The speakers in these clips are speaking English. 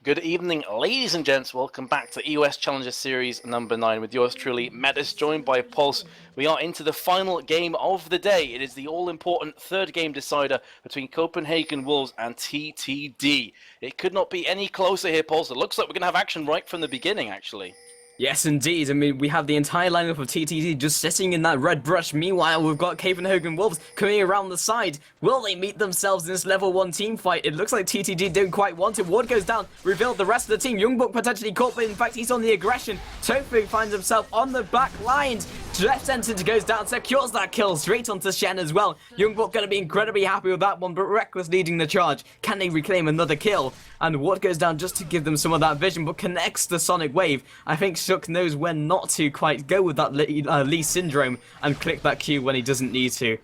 Good evening, ladies and gents. Welcome back to EOS Challenger Series number 9 with yours truly, Metis, joined by Pulse. We are into the final game of the day. It is the all-important third game decider between Copenhagen Wolves and TTD. It could not be any closer here, Pulse. It looks like we're going to have action right from the beginning, actually. Yes, indeed. I mean, we have the entire lineup of TTD just sitting in that red brush. Meanwhile, we've got Copenhagen Wolves coming around the side. Will they meet themselves in this level 1 team fight? It looks like TTD don't quite want it. Ward goes down, revealed the rest of the team. Youngbook potentially caught, but in fact, he's on the aggression. Tofu finds himself on the back line. Left sentence goes down, secures that kill straight onto Shen as well. Youngbook going to be incredibly happy with that one, but Reckless leading the charge. Can they reclaim another kill? And Ward goes down just to give them some of that vision, but connects the Sonic Wave. I think Shook knows when not to quite go with that Lee syndrome and click that Q when he doesn't need to.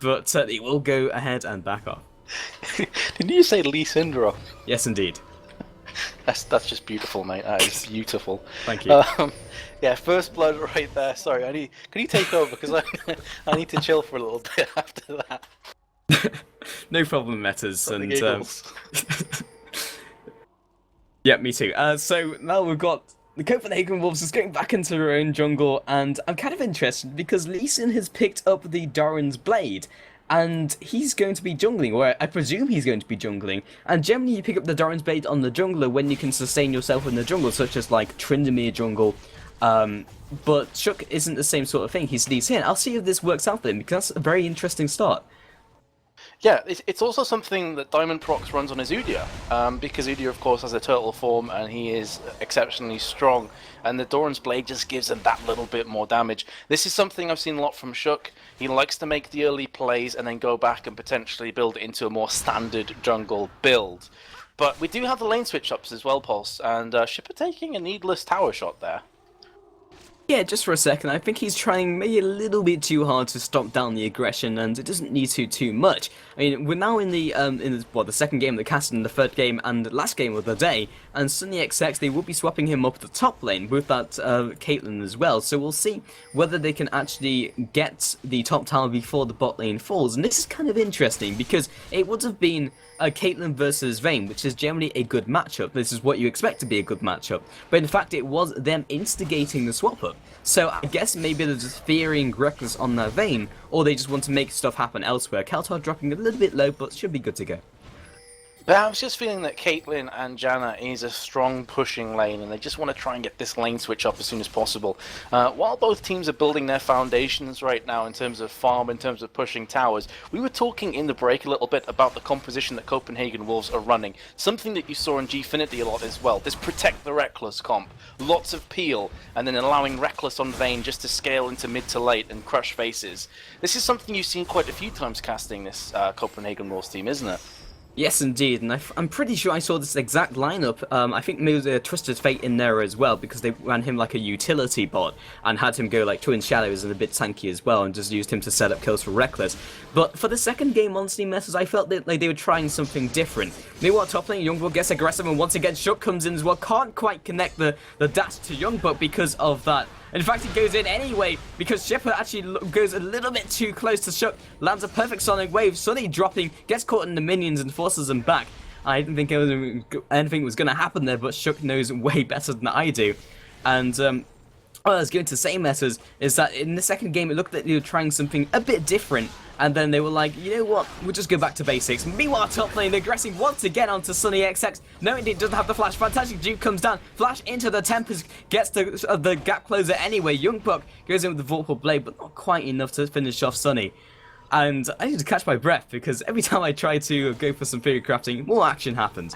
But he will go ahead and back off. Didn't you say Lee syndrome? Yes, indeed. That's just beautiful, mate. That is beautiful. Thank you. Yeah, first blood right there. Sorry, can you take over? Because I need to chill for a little bit after that. No problem, Metas. And yeah, me too. So now we've got the Copenhagen Wolves just going back into their own jungle, and I'm kind of interested because Lee Sin has picked up the Doran's Blade, and he's going to be jungling, or I presume he's going to be jungling. And generally you pick up the Doran's Blade on the jungler when you can sustain yourself in the jungle, such as like Tryndamere jungle. But Shook isn't the same sort of thing. He's Lee Sin. I'll see if this works out for him, because that's a very interesting start. Yeah, it's also something that Diamond Prox runs on his Udyr, because Udyr, of course, has a turtle form, and he is exceptionally strong, and the Doran's Blade just gives him that little bit more damage. This is something I've seen a lot from Shook. He likes to make the early plays and then go back and potentially build it into a more standard jungle build. But we do have the lane switch-ups as well, Pulse, and Shipper taking a needless tower shot there. Yeah, just for a second, I think he's trying maybe a little bit too hard to stop down the aggression, and it doesn't need to too much. I mean, we're now in the the second game of the cast and the third game and last game of the day, and Sunny XX, they will be swapping him up the top lane with that Caitlyn as well, so we'll see whether they can actually get the top tower before the bot lane falls. And this is kind of interesting, because it would have been Caitlyn versus Vayne, which is generally a good matchup. This is what you expect to be a good matchup, but in fact it was them instigating the swap up. So I guess maybe they're just fearing Reckless on their Vayne, or they just want to make stuff happen elsewhere. Keltar dropping a little bit low, but should be good to go. But I was just feeling that Caitlyn and Janna is a strong pushing lane, and they just want to try and get this lane switch up as soon as possible. While both teams are building their foundations right now in terms of farm, in terms of pushing towers, we were talking in the break a little bit about the composition that Copenhagen Wolves are running. Something that you saw in Gfinity a lot as well. This Protect the Reckless comp. Lots of peel, and then allowing Reckless on Vayne just to scale into mid to late and crush faces. This is something you've seen quite a few times casting this Copenhagen Wolves team, isn't it? Yes, indeed, and I'm pretty sure I saw this exact lineup. I think maybe there was a Twisted Fate in there as well, because they ran him like a utility bot and had him go like Twin Shadows and a bit tanky as well, and just used him to set up kills for Reckless. But for the second game, honestly, Messes, I felt that like they were trying something different. They were top lane, Youngbook gets aggressive, and once again Shook comes in as well. Can't quite connect the dash to Youngbook because of that. In fact, he goes in anyway, because Shipper actually goes a little bit too close to Shook, lands a perfect Sonic Wave, Sunny dropping, gets caught in the minions and forces them back. I didn't think anything was going to happen there, but Shook knows way better than I do. And what I was going to say, Messes, is that in the second game it looked like they were trying something a bit different, and then they were like, you know what, we'll just go back to basics. Meanwhile, top lane aggressing once again onto Sunny XX. No, indeed, doesn't have the flash. Fantastic Duke comes down, flash into the Tempest, gets the gap closer anyway. Youngbuck goes in with the Vorpal Blade, but not quite enough to finish off Sunny. And I need to catch my breath, because every time I try to go for some theory crafting, more action happens.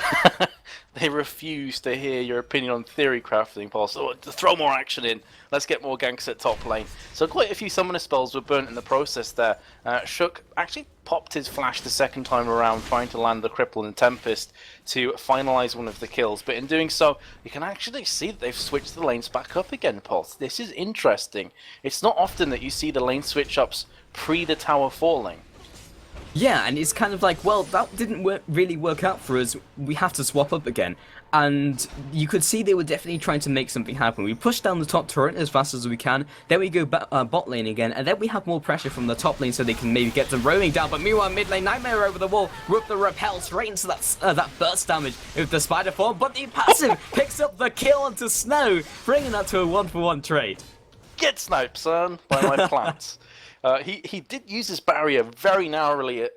They refuse to hear your opinion on theory crafting, Paul. So throw more action in. Let's get more ganks at top lane. So quite a few summoner spells were burnt in the process there. Shook actually popped his flash the second time around, trying to land the Cripple and Tempest to finalize one of the kills. But in doing so, you can actually see that they've switched the lanes back up again, Paul. This is interesting. It's not often that you see the lane switch ups pre the tower falling. Yeah, and it's kind of like, well, that didn't really work out for us. We have to swap up again. And you could see they were definitely trying to make something happen. We push down the top turret as fast as we can, then we go bot lane again, and then we have more pressure from the top lane so they can maybe get some roaming down. But meanwhile, mid lane, Nightmare over the wall, with the repel straight into that burst damage with the spider form. But the passive picks up the kill onto Snow, bringing that to a 1-for-1 trade. Get sniped, son, by my plants. He did use his barrier very narrowly,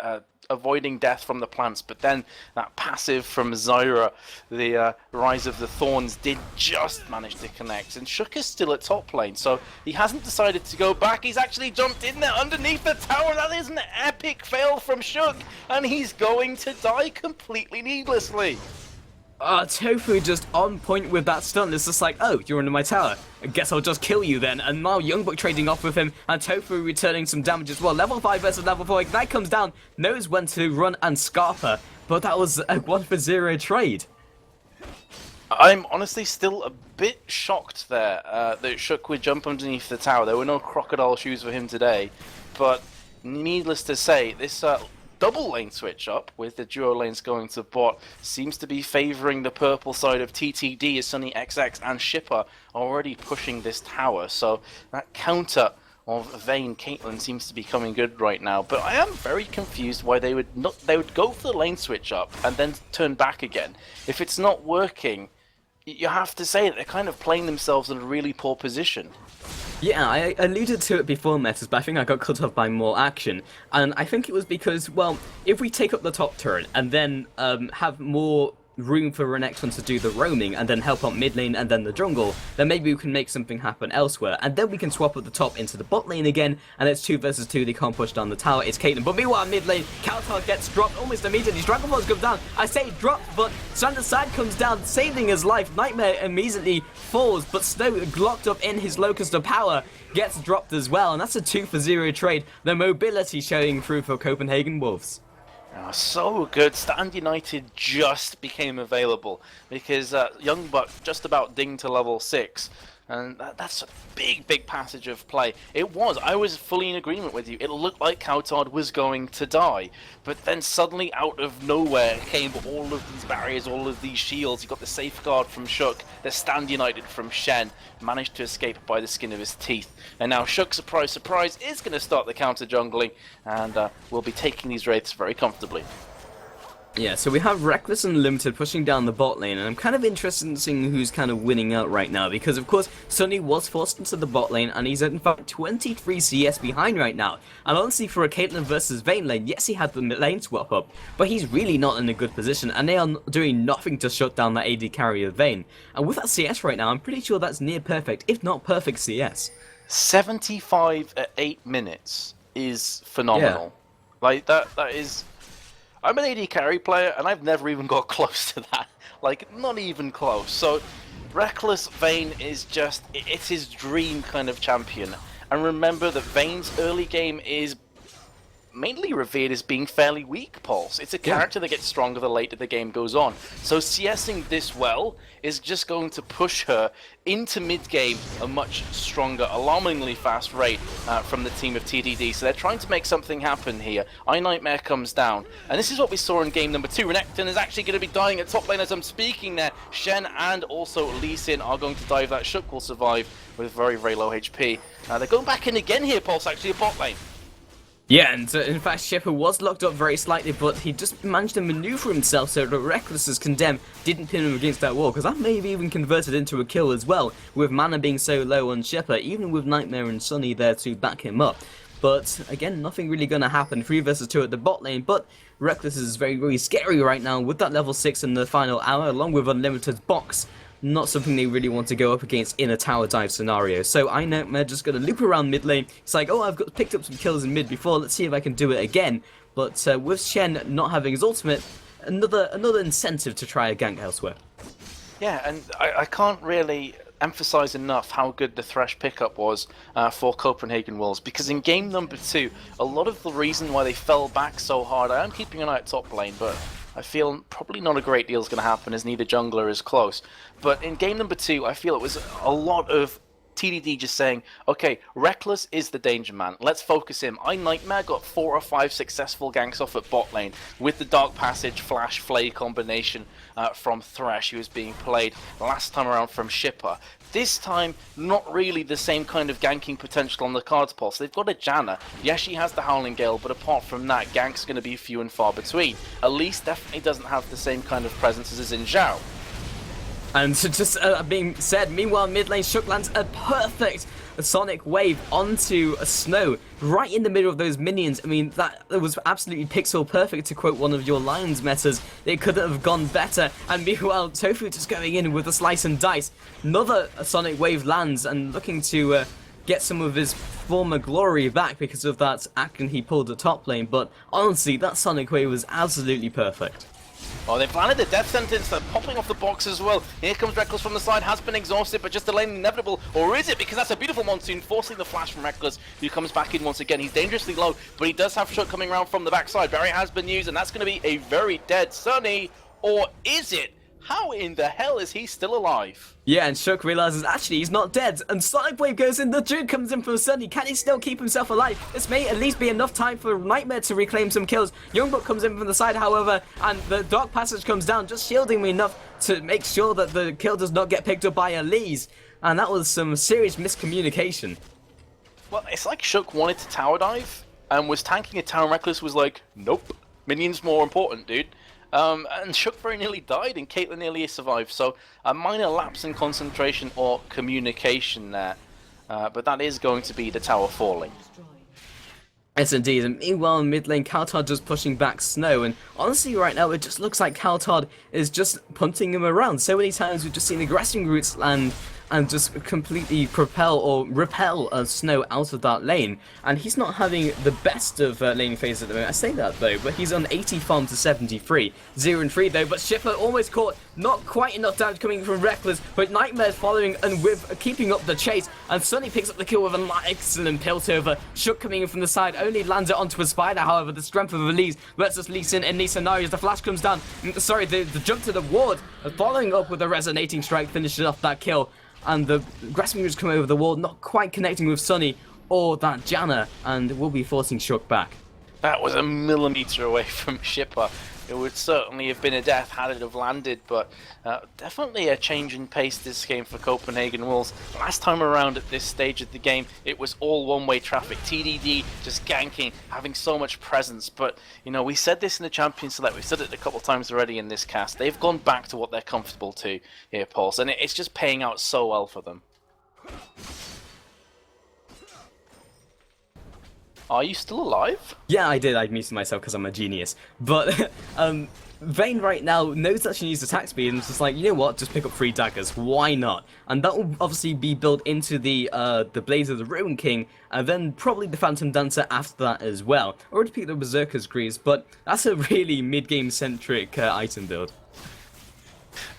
avoiding death from the plants, but then that passive from Zyra, the Rise of the Thorns, did just manage to connect. And Shook is still at top lane, so he hasn't decided to go back. He's actually jumped in there underneath the tower. That is an epic fail from Shook, and he's going to die completely needlessly. Tofu just on point with that stun. It's just like, oh, you're under my tower. I guess I'll just kill you then. And now Youngbuck trading off with him, and Tofu returning some damage as well. Level 5 versus level 4. Ignite comes down, knows when to run and scarf her. But that was a 1-for-0 trade. I'm honestly still a bit shocked there that Shook would jump underneath the tower. There were no crocodile shoes for him today. But needless to say, this double lane switch up with the duo lanes going to bot seems to be favouring the purple side of TTD, as Sunny XX and Shipper are already pushing this tower. So that counter of Vayne Caitlyn seems to be coming good right now. But I am very confused why they would go for the lane switch up and then turn back again. If it's not working, you have to say that they're kind of playing themselves in a really poor position. Yeah, I alluded to it before, Metas, but I think I got cut off by more action. And I think it was because, well, if we take up the top turret and then have more room for Renekton to do the roaming and then help out mid lane and then the jungle, then maybe we can make something happen elsewhere. And then we can swap up the top into the bot lane again, and it's 2 versus 2, they can't push down the tower, it's Caitlyn. But meanwhile, mid lane, Kaltar gets dropped almost immediately, Dragon Balls come down, I say dropped, but Strander's Side comes down, saving his life, Nightmare immediately falls, but Snow, locked up in his Locust of Power, gets dropped as well, and that's a 2-for-0 trade, the mobility showing through for Copenhagen Wolves. Oh, so good. Stand United just became available because Youngbuck just about dinged to level 6. And that's a big passage of play. I was fully in agreement with you. It looked like Coutard was going to die. But then suddenly out of nowhere came all of these barriers, all of these shields. You got the safeguard from Shook, the Stand United from Shen, managed to escape by the skin of his teeth. And now Shook, surprise, is going to start the counter jungling, and will be taking these wraiths very comfortably. Yeah, so we have Reckless and Limited pushing down the bot lane, and I'm kind of interested in seeing who's kind of winning out right now, because of course Sunny was forced into the bot lane, and he's in fact 23 CS behind right now. And honestly, for a Caitlyn versus Vayne lane, yes, he had the mid lane swap up, but he's really not in a good position, and they are doing nothing to shut down that AD carry of Vayne. And with that CS right now, I'm pretty sure that's near perfect, if not perfect CS. 75 at 8 minutes is phenomenal. Yeah. Like, that is... I'm an AD carry player, and I've never even got close to that. Like, not even close. So, Reckless Vayne is just... It's his dream kind of champion. And remember that Vayne's early game is mainly revered as being fairly weak, Pulse. It's a character that gets stronger the later the game goes on. So CSing this well is just going to push her into mid-game a much stronger, alarmingly fast rate from the team of TDD. So they're trying to make something happen here. Nightmare comes down. And this is what we saw in game number 2. Renekton is actually going to be dying at top lane as I'm speaking there. Shen and also Lee Sin are going to dive. That Shook will survive with very low HP. They're going back in again here, Pulse, actually, a bot lane. Yeah, and in fact, Shipper was locked up very slightly, but he just managed to maneuver himself so that Reckless's Condemn didn't pin him against that wall, because that may have even converted into a kill as well, with mana being so low on Shipper, even with Nightmare and Sunny there to back him up. But again, nothing really going to happen. 3 versus 2 at the bot lane, but Reckless is very scary right now with that level 6 in the final hour, along with Unlimited's box. Not something they really want to go up against in a tower dive scenario. So Nightmare just going to loop around mid lane. It's like, oh, I've picked up some kills in mid before, let's see if I can do it again. But with Shen not having his ultimate, another incentive to try a gank elsewhere. Yeah, and I can't really emphasize enough how good the Thresh pickup was for Copenhagen Wolves, because in game number 2, a lot of the reason why they fell back so hard, I am keeping an eye at top lane, but I feel probably not a great deal is going to happen as neither jungler is close. But in game number 2, I feel it was a lot of TDD just saying, okay, Reckless is the danger man. Let's focus him. Nightmare got 4 or 5 successful ganks off at bot lane with the Dark Passage, Flash, Flay combination from Thresh, who was being played last time around from Shipper. This time, not really the same kind of ganking potential on the cards, Pulse. They've got a Janna. Yes, she has the Howling Gale, but apart from that, gank's going to be few and far between. Elise definitely doesn't have the same kind of presence as in Zhao. And just being said, meanwhile, mid lane, Shook lands a perfect Sonic Wave onto a Snow right in the middle of those minions. I mean, that was absolutely pixel perfect, to quote one of your Lions metas. It couldn't have gone better. And meanwhile, Tofu just going in with a slice and dice. Another Sonic Wave lands and looking to get some of his former glory back because of that action he pulled at top lane. But honestly, that Sonic Wave was absolutely perfect. Oh, they've landed the death sentence. They're popping off the box as well. Here comes Reckless from the side, has been exhausted, but just delaying the inevitable. Or is it? Because that's a beautiful Monsoon, forcing the flash from Reckless, who comes back in once again. He's dangerously low, but he does have Shook coming around from the backside. Barrier has been used, and that's going to be a very dead Sunny. Or is it? How in the hell is he still alive? Yeah, and Shook realizes actually he's not dead, and Sonic Wave goes in, the Duke comes in from Sunny. Can he still keep himself alive? This may at least be enough time for Nightmare to reclaim some kills. Youngbuck comes in from the side, however, and the Dark Passage comes down, just shielding me enough to make sure that the kill does not get picked up by Elise. And that was some serious miscommunication. Well, it's like Shook wanted to tower dive, and was tanking a tower, and Reckless was like, nope, minions more important, dude. And Shook very nearly died, and Caitlyn nearly survived, so a minor lapse in concentration or communication there. But that is going to be the tower falling. Yes, indeed. And meanwhile, in mid lane, Kaltard just pushing back Snow. And honestly, right now, it just looks like Kaltard is just punting him around. So many times we've just seen aggressing routes land and just completely propel or repel Snow out of that lane. And he's not having the best of lane phases at the moment. I say that though, but he's on 80 farm to 73. 0 and 3 though, but Shipper almost caught. Not quite enough damage coming from Reckless, but Nightmare's following and with keeping up the chase. And Sunny picks up the kill with an excellent pilt over. Shook coming in from the side, only lands it onto a spider. However, the strength of Elise lets us Lee Sin in these scenarios. The flash comes down. Sorry, the jump to the ward, following up with a resonating strike, finishes off that kill. And the grasping roots come over the wall, not quite connecting with Sunny or that Janna, and will be forcing Shook back. That was a millimeter away from Shipper. It would certainly have been a death had it have landed, but definitely a change in pace this game for Copenhagen Wolves. Last time around at this stage of the game, it was all one-way traffic. TDD just ganking, having so much presence, but you know, we said this in the Champion Select, we've said it a couple of times already in this cast, they've gone back to what they're comfortable to here, Pulse, and it's just paying out so well for them. Are you still alive? Yeah, I did. I muted myself because I'm a genius. But Vayne right now knows that she needs attack speed and it's just like, you know what, just pick up 3 daggers. Why not? And that will obviously be built into the Blaze of the Ruin King, and then probably the Phantom Dancer after that as well. I already picked up Berserker's Greaves, but that's a really mid-game centric item build.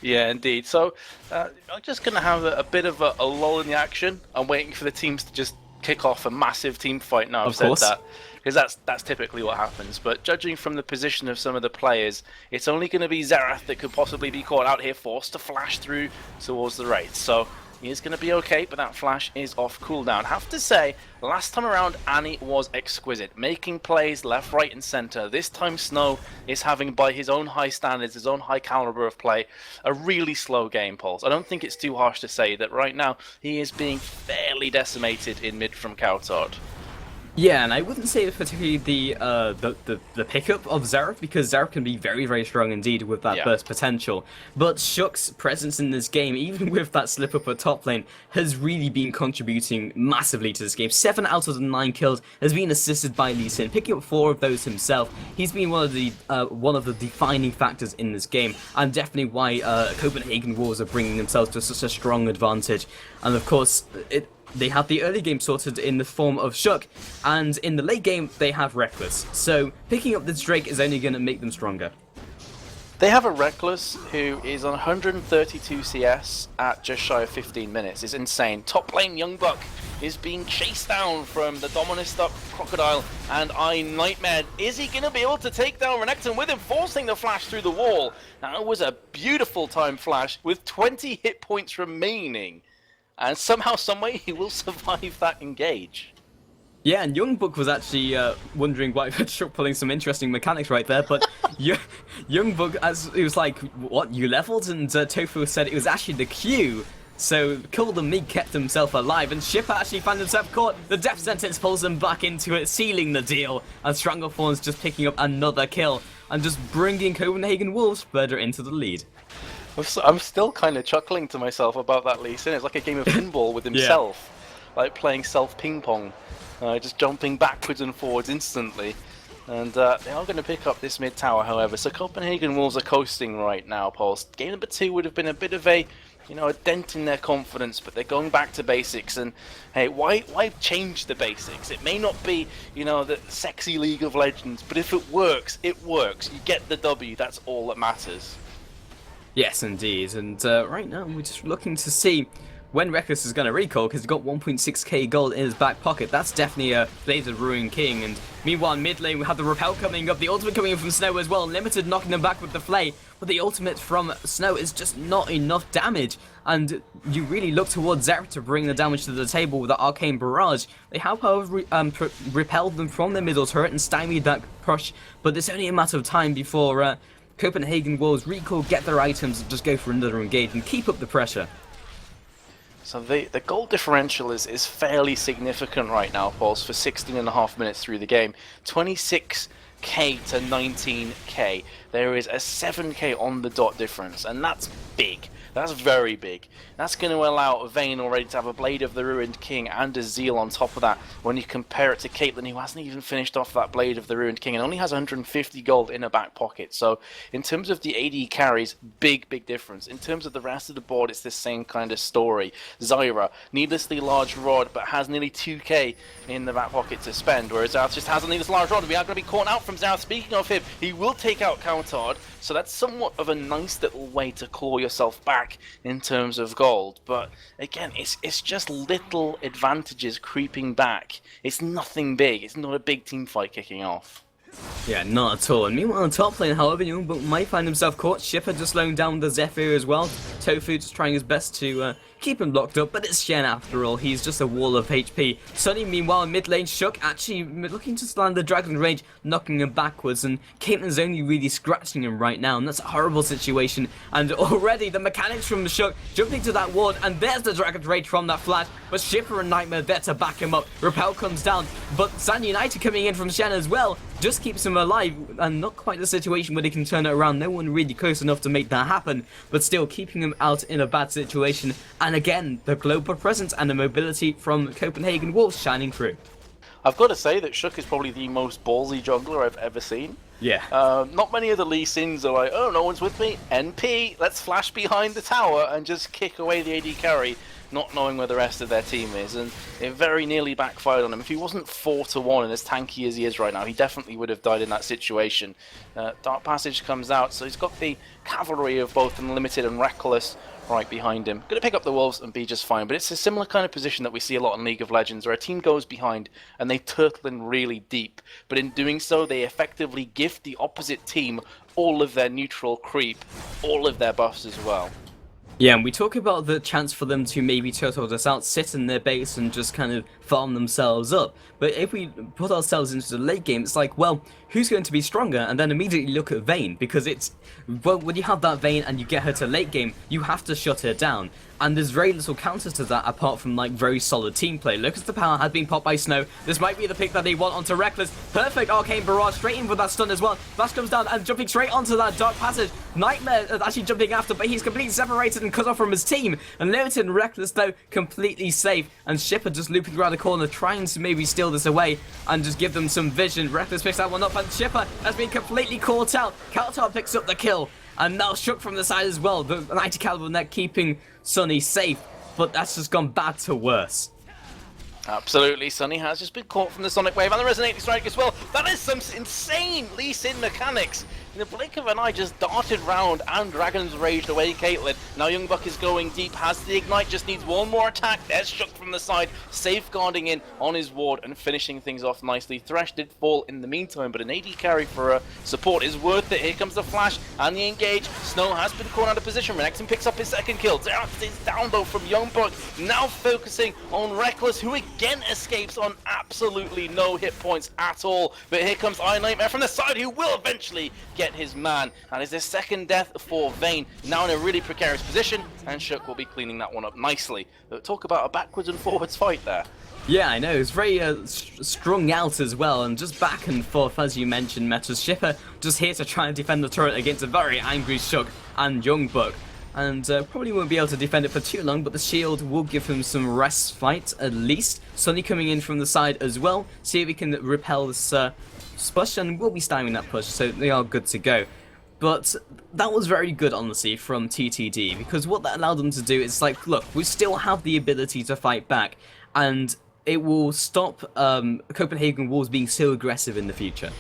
Yeah, indeed. So I'm just going to have a bit of a lull in the action. I'm waiting for the teams to just kick off a massive team fight. Now I've said that because that's typically what happens, but judging from the position of some of the players, it's only going to be Xerath that could possibly be caught out here, forced to flash through towards the Wraith. So he is going to be okay, but that flash is off cooldown. Have to say, last time around Annie was exquisite, making plays left, right and centre. This time Snow is having, by his own high standards, his own high calibre of play, a really slow game, Pulse. I don't think it's too harsh to say that right now he is being fairly decimated in mid from Kaltard. Yeah, and I wouldn't say particularly the pickup of Xerath, because Xerath can be very, very strong indeed with that burst potential. But Shook's presence in this game, even with that slip up at top lane, has really been contributing massively to this game. 7 out of the 9 kills has been assisted by Lee Sin, picking up 4 of those himself. He's been one of the defining factors in this game, and definitely why Copenhagen Wolves are bringing themselves to such a strong advantage. And of course, they have the early game sorted in the form of Shook, and in the late game they have Reckless. So picking up this Drake is only going to make them stronger. They have a Reckless who is on 132 CS at just shy of 15 minutes. It's insane. Top lane Youngbuck is being chased down from the Dominus up Crocodile, and Nightmare. Is he going to be able to take down Renekton with him forcing the flash through the wall? That was a beautiful time flash with 20 hit points remaining. and somehow, someway, he will survive that engage. Yeah, and Youngbook was actually wondering why Shook pulling some interesting mechanics right there, but Youngbook, as he was like, what, you leveled? And Tofu said it was actually the Q. So Cool the Meek kept himself alive, and Shipper actually found himself caught. The death sentence pulls him back into it, sealing the deal, and Stranglethorn's just picking up another kill, and just bringing Copenhagen Wolves further into the lead. I'm still kind of chuckling to myself about that Lee Sin. It's like a game of pinball with himself, like playing self ping pong. Just jumping backwards and forwards instantly. And they are going to pick up this mid tower, however. So Copenhagen Wolves are coasting right now, Pulse. Game number 2 would have been a bit of a, a dent in their confidence, but they're going back to basics. And hey, why change the basics? It may not be, the sexy League of Legends, but if it works, it works. You get the W, that's all that matters. Yes, indeed. And right now, we're just looking to see when Reckless is going to recall, because he's got 1.6k gold in his back pocket. That's definitely a Bladed Ruin King. And meanwhile, mid lane, we have the Repel coming up, the ultimate coming in from Snow as well. Limited knocking them back with the Flay, but the ultimate from Snow is just not enough damage. And you really look towards Zereth to bring the damage to the table with the Arcane Barrage. They have, however, repelled them from their middle turret and stymied that push, but it's only a matter of time before Copenhagen Wolves recall, get their items, and just go for another engage and keep up the pressure. So the goal differential is fairly significant right now, Pauls, for 16.5 minutes through the game. 26k to 19k. There is a 7k on the dot difference, and that's big. That's very big. That's going to allow Vayne already to have a Blade of the Ruined King and a Zeal on top of that. When you compare it to Caitlyn, who hasn't even finished off that Blade of the Ruined King and only has 150 gold in her back pocket. So in terms of the AD carries, big difference. In terms of the rest of the board, it's the same kind of story. Zyra, needlessly large rod, but has nearly 2k in the back pocket to spend, whereas Zerath just has a needless large rod. We are going to be caught out from Zerath. Speaking of him, he will take out Countard, so that's somewhat of a nice little way to claw yourself back in terms of gold. But again, it's just little advantages creeping back. It's nothing big. It's not a big team fight kicking off. Yeah, not at all. And meanwhile, on top lane, however, Youngbook might find himself caught. Shipper just slowing down the Zephyr as well. Tofu just trying his best to keep him locked up, but it's Shen after all. He's just a wall of HP. Sunny, meanwhile, in mid lane, Shook actually looking to land the Dragon Rage, knocking him backwards, and Caitlyn's only really scratching him right now, and that's a horrible situation. And already, the mechanics from Shook jumping to that ward, and there's the Dragon Rage from that flash, but Shipper and Nightmare there to back him up. Repel comes down, but San United coming in from Shen as well, just keeps him alive, and not quite the situation where they can turn it around. No one really close enough to make that happen, but still keeping him out in a bad situation. And again, the global presence and the mobility from Copenhagen Wolves shining through. I've got to say that Shook is probably the most ballsy jungler I've ever seen. Yeah. Not many of the Lee Sins are like, oh, no one's with me, NP, let's flash behind the tower and just kick away the AD carry, not knowing where the rest of their team is, and it very nearly backfired on him. If he wasn't 4-1 and as tanky as he is right now, he definitely would have died in that situation. Dark Passage comes out, so he's got the cavalry of both Unlimited and Reckless right behind him. Going to pick up the Wolves and be just fine, but it's a similar kind of position that we see a lot in League of Legends, where a team goes behind and they turtle in really deep, but in doing so they effectively gift the opposite team all of their neutral creep, all of their buffs as well. Yeah, and we talk about the chance for them to maybe turtle this out, sit in their base and just kind of farm themselves up. But if we put ourselves into the late game, it's like, well, who's going to be stronger? And then immediately look at Vayne, because it's, well, when you have that Vayne and you get her to late game, you have to shut her down. And there's very little counter to that apart from like very solid team play. Lucas the Power has been popped by Snow. This might be the pick that they want onto Reckless. Perfect Arcane Barrage straight in with that stun as well. Flash comes down and jumping straight onto that Dark Passage. Nightmare actually jumping after, but he's completely separated and cut off from his team. And Limited and Reckless though completely safe. And Shipper just looping around the corner trying to maybe steal this away and just give them some vision. Reckless picks that one up and Shipper has been completely caught out. Kaltar picks up the kill. And now Shook from the side as well. The 90 caliber net keeping Sunny safe, but that's just gone bad to worse. Absolutely, Sunny has just been caught from the Sonic Wave and the Resonating Strike as well. That is some insane Lee Sin mechanics. in the blink of an eye, just darted round and Dragon's Raged away Caitlyn. Now Young Buck is going deep, has the Ignite, just needs one more attack. There's Shook from the side, safeguarding in on his ward and finishing things off nicely. Thresh did fall in the meantime, but an AD carry for support is worth it. Here comes the flash and the engage. Snow has been caught out of position. Renekton picks up his second kill. Xerath is down though from Young Buck. Now focusing on Reckless, who again escapes on absolutely no hit points at all. But here comes Iron Nightmare from the side, who will eventually get his man. And is their second death for Vayne, now in a really precarious position, and Shook will be cleaning that one up nicely. But talk about a backwards and forwards fight there. Yeah, I know, it's very strung out as well, and just back and forth, as you mentioned. Meta's Shipper just here to try and defend the turret against a very angry Shook and Young Buck. And probably won't be able to defend it for too long, but the shield will give him some respite at least. Sunny coming in from the side as well, see if we can repel this push, and we'll be stymieing that push, so they are good to go. But that was very good, honestly, from TTD, because what that allowed them to do is like, look, we still have the ability to fight back, and it will stop Copenhagen Wolves being so aggressive in the future.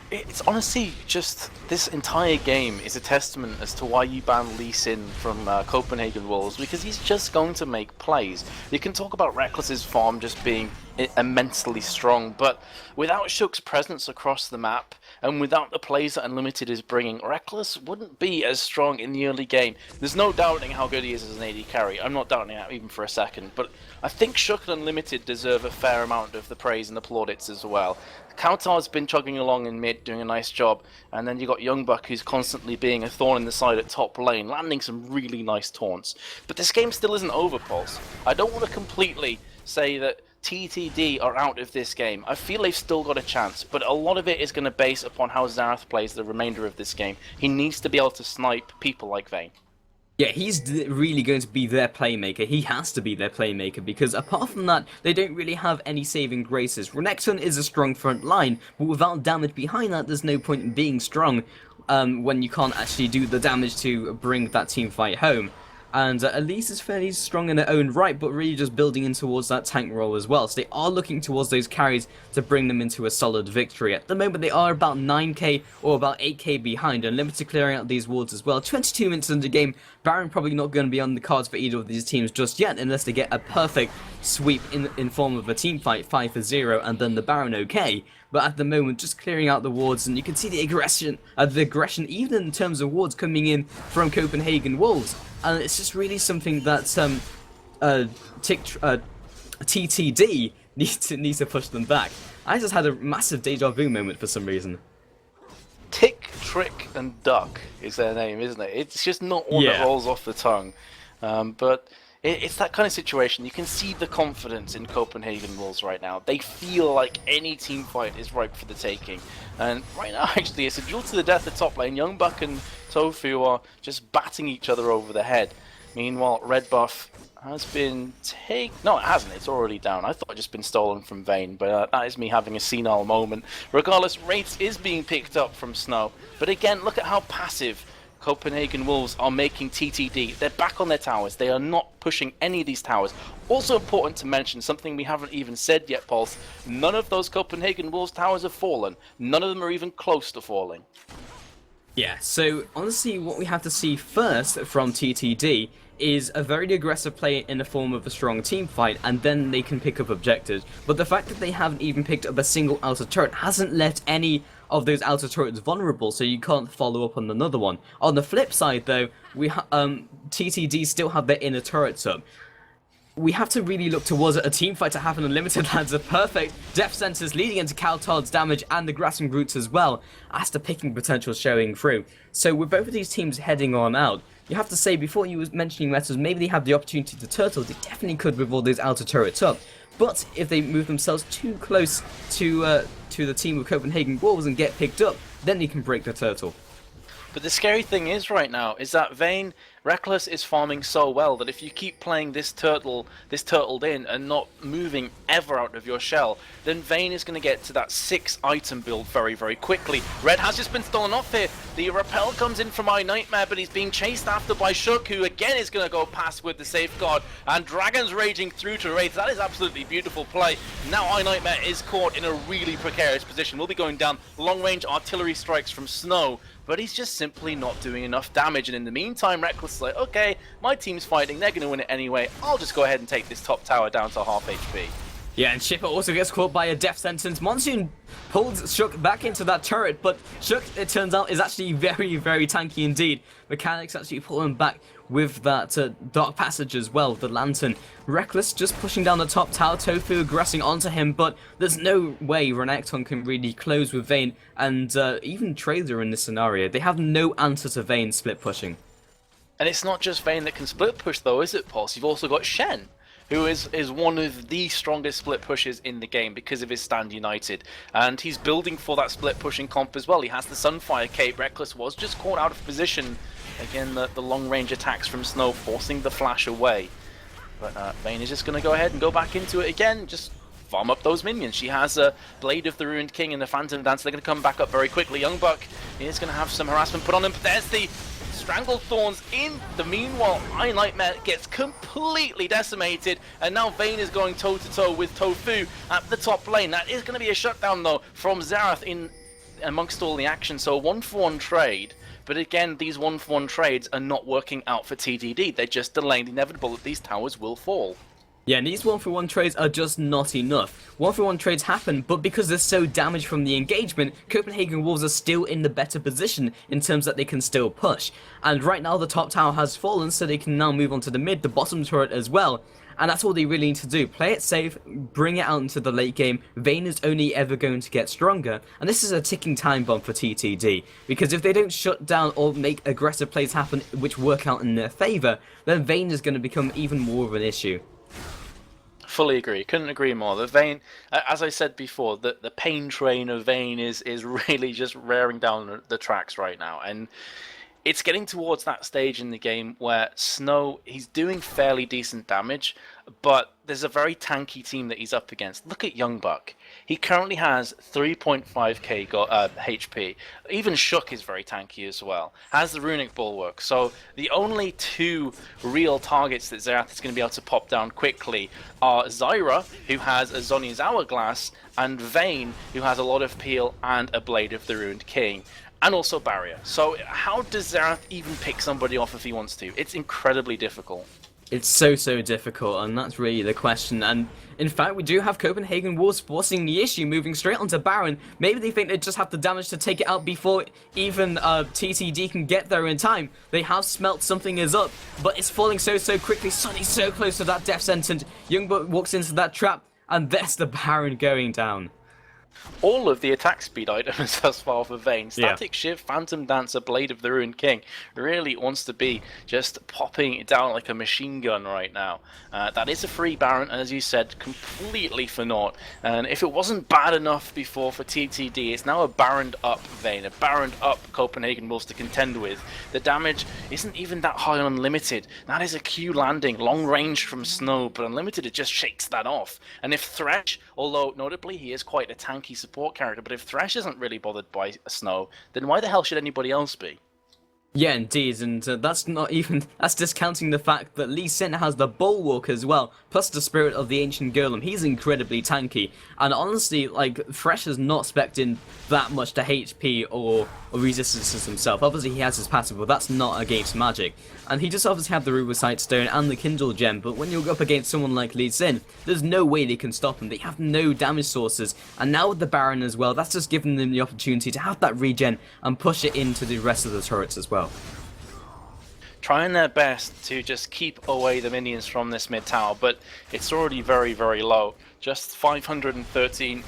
It's honestly just, this entire game is a testament as to why you ban Lee Sin from Copenhagen Wolves, because he's just going to make plays. You can talk about Reckless's farm just being immensely strong, but without Shook's presence across the map, and without the plays that Unlimited is bringing, Reckless wouldn't be as strong in the early game. There's no doubting how good he is as an AD carry. I'm not doubting that even for a second, but I think Shook and Unlimited deserve a fair amount of the praise and the plaudits as well. Kautar's been chugging along in mid, doing a nice job, and then you got Young Buck, who's constantly being a thorn in the side at top lane, landing some really nice taunts. But this game still isn't over, Pulse. I don't want to completely say that TTD are out of this game. I feel they've still got a chance, but a lot of it is going to base upon how Xerath plays the remainder of this game. He needs to be able to snipe people like Vayne. Yeah, he's really going to be their playmaker. He has to be their playmaker, because apart from that, they don't really have any saving graces. Renekton is a strong front line, but without damage behind that, there's no point in being strong when you can't actually do the damage to bring that team fight home. And Elise is fairly strong in her own right, but really just building in towards that tank role as well. So they are looking towards those carries to bring them into a solid victory. At the moment, they are about 9k or about 8k behind, and limited clearing out these wards as well. 22 minutes into the game, Baron probably not going to be on the cards for either of these teams just yet, unless they get a perfect sweep in form of a team fight, 5-0, and then the Baron okay. But at the moment, just clearing out the wards, and you can see the aggression even in terms of wards coming in from Copenhagen Wolves. And it's just really something that TTD needs to push them back. I just had a massive deja vu moment for some reason. Tick, Trick, and Duck is their name, isn't it? It's just not one that rolls off the tongue. But it's that kind of situation. You can see the confidence in Copenhagen Wolves right now. They feel like any team fight is ripe for the taking. And right now, actually, it's a duel to the death at top lane. Young Buck and Tofu are just batting each other over the head. Meanwhile, red buff has been taken. No, it hasn't. It's already down. I thought it just been stolen from Vayne, but that is me having a senile moment. Regardless, Wraiths is being picked up from Snow. But again, look at how passive Copenhagen Wolves are making TTD. They're back on their towers. They are not pushing any of these towers. Also important to mention, something we haven't even said yet, Pulse, none of those Copenhagen Wolves towers have fallen. None of them are even close to falling. Yeah, so honestly what we have to see first from TTD is a very aggressive play in the form of a strong team fight, and then they can pick up objectives. But the fact that they haven't even picked up a single outer turret hasn't left any of those outer turrets vulnerable, so you can't follow up on another one. On the flip side though, TTD still have their inner turrets up. We have to really look towards a team fight to happen. Unlimited lands a perfect depth sensors leading into Kautar's damage and the grasping roots as well, as the picking potential showing through. So with both of these teams heading on out, you have to say, before you was mentioning metas, maybe they have the opportunity to turtle. They definitely could with all those outer turrets up. But if they move themselves too close to the team of Copenhagen Wolves and get picked up, then they can break the turtle. But the scary thing is right now is that Vayne, Reckless is farming so well that if you keep playing this turtled in and not moving ever out of your shell, then Vayne is going to get to that 6 item build very, very quickly. Red has just been stolen off here. The repel comes in from iNightmare, but he's being chased after by Shook, who again is going to go past with the safeguard. And Dragon's raging through to Wraith. That is absolutely beautiful play. Now iNightmare is caught in a really precarious position. We'll be going down long-range artillery strikes from Snow, but he's just simply not doing enough damage. And in the meantime, Reckless is like, okay, my team's fighting, they're going to win it anyway. I'll just go ahead and take this top tower down to half HP. Yeah, and Shipper also gets caught by a death sentence. Monsoon pulls Shook back into that turret, but Shook, it turns out, is actually very, very tanky indeed. Mechanics actually pull him back with that Dark Passage as well, the Lantern. Reckless just pushing down the top tower, Tofu aggressing onto him, but there's no way Renekton can really close with Vayne, and even Trader in this scenario. They have no answer to Vayne split pushing. And it's not just Vayne that can split push though, is it, Pulse? You've also got Shen, who is one of the strongest split pushers in the game because of his Stand United. And he's building for that split pushing comp as well. He has the Sunfire cape. Reckless was just caught out of position. Again, the long range attacks from Snow forcing the flash away. But Vayne is just going to go ahead and go back into it again. Just farm up those minions. She has a Blade of the Ruined King and the Phantom Dance. They're going to come back up very quickly. Young Buck is going to have some harassment put on him. But there's the Strangled Thorns in the meanwhile. iNightmare gets completely decimated, and now Vayne is going toe-to-toe with Tofu at the top lane. That is going to be a shutdown though from Xerath in amongst all the action, so a 1-for-1 trade. But again, these 1-for-1 trades are not working out for TDD. They're just delaying the inevitable that these towers will fall. Yeah, and these 1-for-1 trades are just not enough. 1-for-1 trades happen, but because they're so damaged from the engagement, Copenhagen Wolves are still in the better position in terms that they can still push. And right now the top tower has fallen, so they can now move on to the mid, the bottom turret as well. And that's all they really need to do. Play it safe, bring it out into the late game. Vayne is only ever going to get stronger. And this is a ticking time bomb for TTD. Because if they don't shut down or make aggressive plays happen which work out in their favour, then Vayne is going to become even more of an issue. Fully agree. Couldn't agree more. The Vayne, as I said before, the pain train of Vayne is really just raring down the tracks right now. And it's getting towards that stage in the game where Snow, he's doing fairly decent damage, but there's a very tanky team that he's up against. Look at Young Buck. He currently has 3.5k HP. Even Shook is very tanky as well. Has the Runic Bulwark. So the only two real targets that Xerath is going to be able to pop down quickly are Zyra, who has a Zhonya's Hourglass, and Vayne, who has a lot of peel and a Blade of the Ruined King. And also Barrier. So how does Xerath even pick somebody off if he wants to? It's incredibly difficult. It's so difficult, and that's really the question. And in fact, we do have Copenhagen Wolves forcing the issue, moving straight onto Baron. Maybe they think they just have the damage to take it out before even TTD can get there in time. They have smelt something is up, but it's falling so quickly. Sonny's so close to that death sentence. Youngbuck walks into that trap, and there's the Baron going down. All of the attack speed items thus far for Vayne. Static Shift, Phantom Dancer, Blade of the Ruined King really wants to be just popping it down like a machine gun right now. That is a free Baron, and as you said, completely for naught. And if it wasn't bad enough before for TTD, it's now a Baroned up Vayne, a Baroned up Copenhagen Wolves to contend with. The damage isn't even that high on Unlimited. That is a Q landing, long range from Snow, but Unlimited, it just shakes that off. And if Thresh, although notably he is quite a tanky support character, but if Thresh isn't really bothered by Snow, then why the hell should anybody else be? Yeah, indeed, and that's discounting the fact that Lee Sin has the Bulwark as well, plus the Spirit of the Ancient Golem. He's incredibly tanky, and honestly, like, Thresh has not specced in that much to HP or resistances himself. Obviously, he has his passive, but that's not against magic. And he just obviously had the Rubersight Stone and the Kindle Gem, but when you're up against someone like Lee Sin, there's no way they can stop him. They have no damage sources, and now with the Baron as well, that's just giving them the opportunity to have that regen and push it into the rest of the turrets as well. Trying their best to just keep away the minions from this mid tower, but it's already very low. Just 513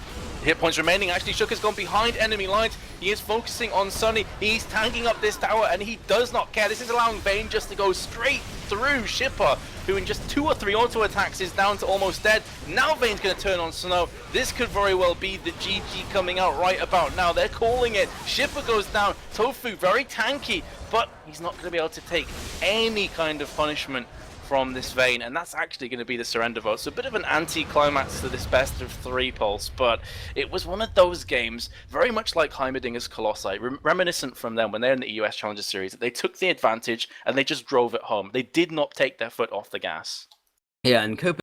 hit points remaining. Actually, Shook has gone behind enemy lines. He is focusing on Sunny. He's tanking up this tower, and he does not care. This is allowing Vayne just to go straight through Shipper, who in just 2 or 3 auto attacks is down to almost dead. Now Vayne's going to turn on Snow. This could very well be the GG coming out right about now. They're calling it. Shipper goes down. Tofu, very tanky, but he's not going to be able to take any kind of punishment from this Vayne, and that's actually going to be the surrender vote. So a bit of an anti-climax to this best of 3 pulse, but it was one of those games, very much like Heimerdinger's Colossi, reminiscent from them when they're in the US Challenger Series. They took the advantage and they just drove it home. They did not take their foot off the gas. Yeah, and Copenhagen